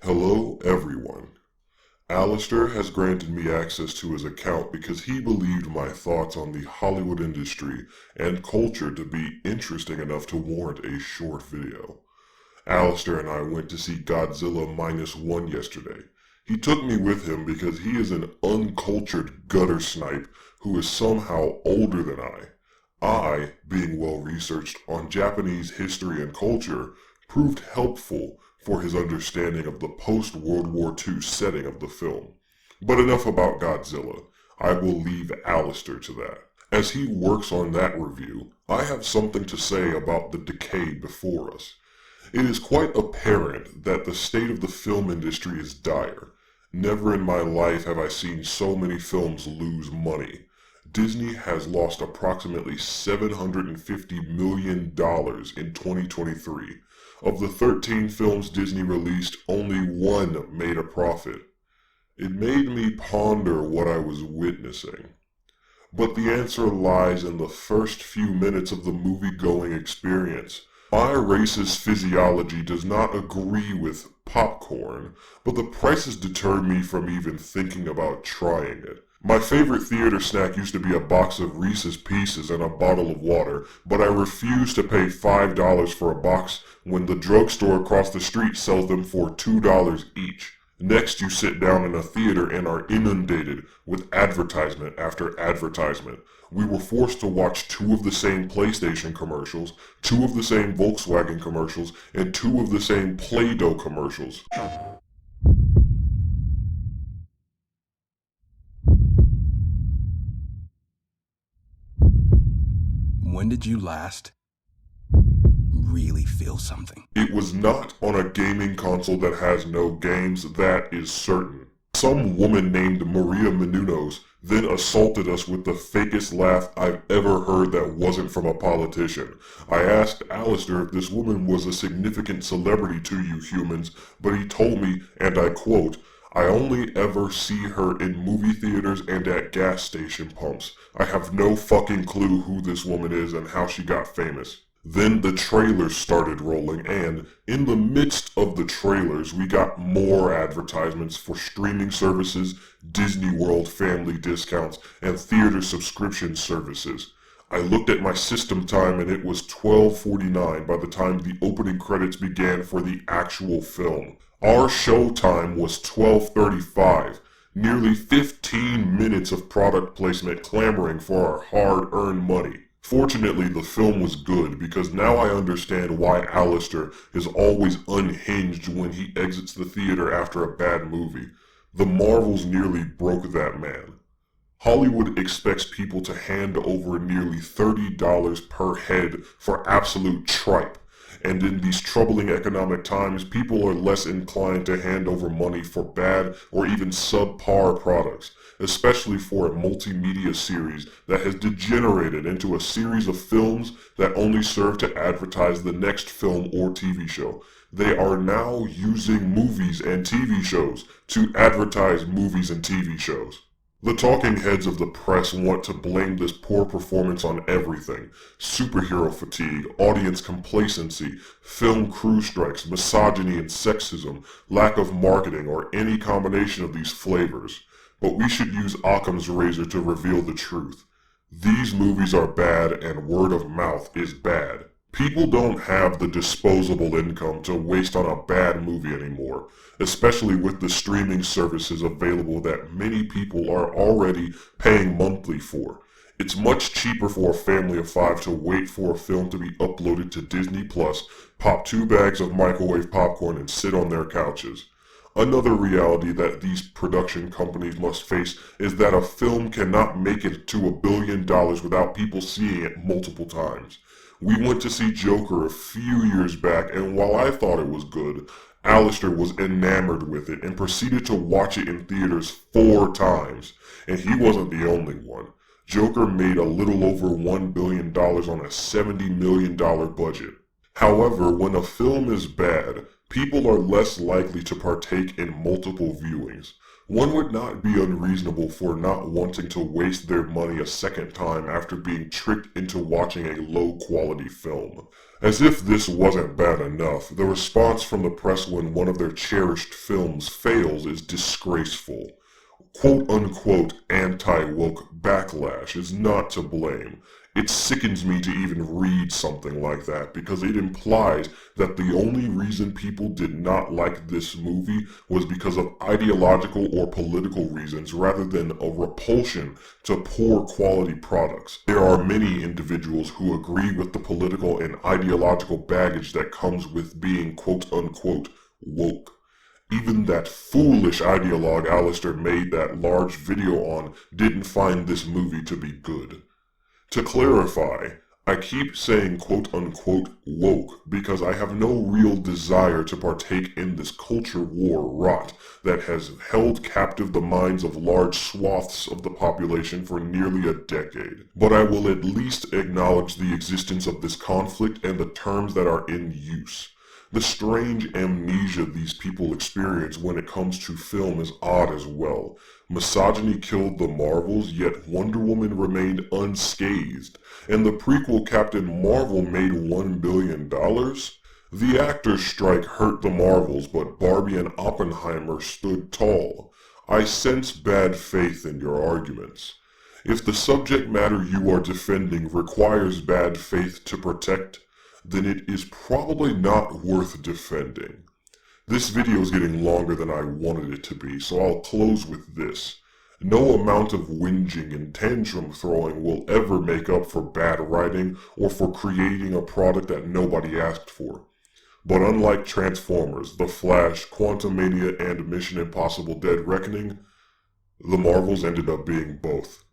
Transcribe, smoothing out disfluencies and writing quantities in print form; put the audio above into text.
Hello, everyone. Alastor has granted me access to his account because he believed my thoughts on the Hollywood industry and culture to be interesting enough to warrant a short video. Alastor and I went to see Godzilla -1 yesterday. He took me with him because he is an uncultured gutter snipe who is somehow older than I, being well researched on Japanese history and culture, proved helpful for his understanding of the post-World War II setting of the film. But enough about Godzilla. I will leave Alastor to that. As he works on that review, I have something to say about the Decay before us. It is quite apparent that the state of the film industry is dire. Never in my life have I seen so many films lose money. Disney has lost approximately $750 million in 2023. Of the 13 films Disney released, only one made a profit. It made me ponder what I was witnessing. But the answer lies in the first few minutes of the movie-going experience. My race's physiology does not agree with popcorn, but the prices deterred me from even thinking about trying it. My favorite theater snack used to be a box of Reese's Pieces and a bottle of water, but I refuse to pay $5 for a box when the drugstore across the street sells them for $2 each. Next, you sit down in a theater and are inundated with advertisement after advertisement. We were forced to watch 2 of the same PlayStation commercials, 2 of the same Volkswagen commercials, and 2 of the same Play-Doh commercials. When did you last really feel something? It was not on a gaming console that has no games, that is certain. Some woman named Maria Menounos then assaulted us with the fakest laugh I've ever heard that wasn't from a politician. I asked Alastor if this woman was a significant celebrity to you humans, but he told me, and I quote, "I only ever see her in movie theaters and at gas station pumps. I have no fucking clue who this woman is and how she got famous." Then the trailers started rolling, and in the midst of the trailers, we got more advertisements for streaming services, Disney World family discounts, and theater subscription services. I looked at my system time and it was 12:49 by the time the opening credits began for the actual film. Our show time was 12:35, nearly 15 minutes of product placement clamoring for our hard-earned money. Fortunately, the film was good because now I understand why Alastor is always unhinged when he exits the theater after a bad movie. The Marvels nearly broke that man. Hollywood expects people to hand over nearly $30 per head for absolute tripe. And in these troubling economic times, people are less inclined to hand over money for bad or even subpar products, especially for a multimedia series that has degenerated into a series of films that only serve to advertise the next film or TV show. They are now using movies and TV shows to advertise movies and TV shows. The talking heads of the press want to blame this poor performance on everything. Superhero fatigue, audience complacency, film crew strikes, misogyny and sexism, lack of marketing, or any combination of these flavors. But we should use Occam's razor to reveal the truth. These movies are bad and word of mouth is bad. People don't have the disposable income to waste on a bad movie anymore, especially with the streaming services available that many people are already paying monthly for. It's much cheaper for a family of 5 to wait for a film to be uploaded to Disney Plus, pop 2 bags of microwave popcorn and sit on their couches. Another reality that these production companies must face is that a film cannot make it to $1 billion without people seeing it multiple times. We went to see Joker a few years back, and while I thought it was good, Alastor was enamored with it and proceeded to watch it in theaters 4 times. And he wasn't the only one. Joker made a little over $1 billion on a $70 million budget. However, when a film is bad, people are less likely to partake in multiple viewings. One would not be unreasonable for not wanting to waste their money a second time after being tricked into watching a low-quality film. As if this wasn't bad enough, the response from the press when one of their cherished films fails is disgraceful. Quote-unquote anti-woke backlash is not to blame. It sickens me to even read something like that because it implies that the only reason people did not like this movie was because of ideological or political reasons rather than a repulsion to poor quality products. There are many individuals who agree with the political and ideological baggage that comes with being quote-unquote woke. Even that foolish ideologue Alastor made that large video on didn't find this movie to be good. To clarify, I keep saying quote-unquote woke because I have no real desire to partake in this culture war rot that has held captive the minds of large swaths of the population for nearly a decade. But I will at least acknowledge the existence of this conflict and the terms that are in use. The strange amnesia these people experience when it comes to film is odd as well. Misogyny killed the Marvels, yet Wonder Woman remained unscathed, and the prequel Captain Marvel made $1 billion? The actors' strike hurt the Marvels, but Barbie and Oppenheimer stood tall. I sense bad faith in your arguments. If the subject matter you are defending requires bad faith to protect, then it is probably not worth defending. This video is getting longer than I wanted it to be, so I'll close with this. No amount of whinging and tantrum throwing will ever make up for bad writing or for creating a product that nobody asked for. But unlike Transformers, The Flash, Quantumania, and Mission Impossible Dead Reckoning, the Marvels ended up being both.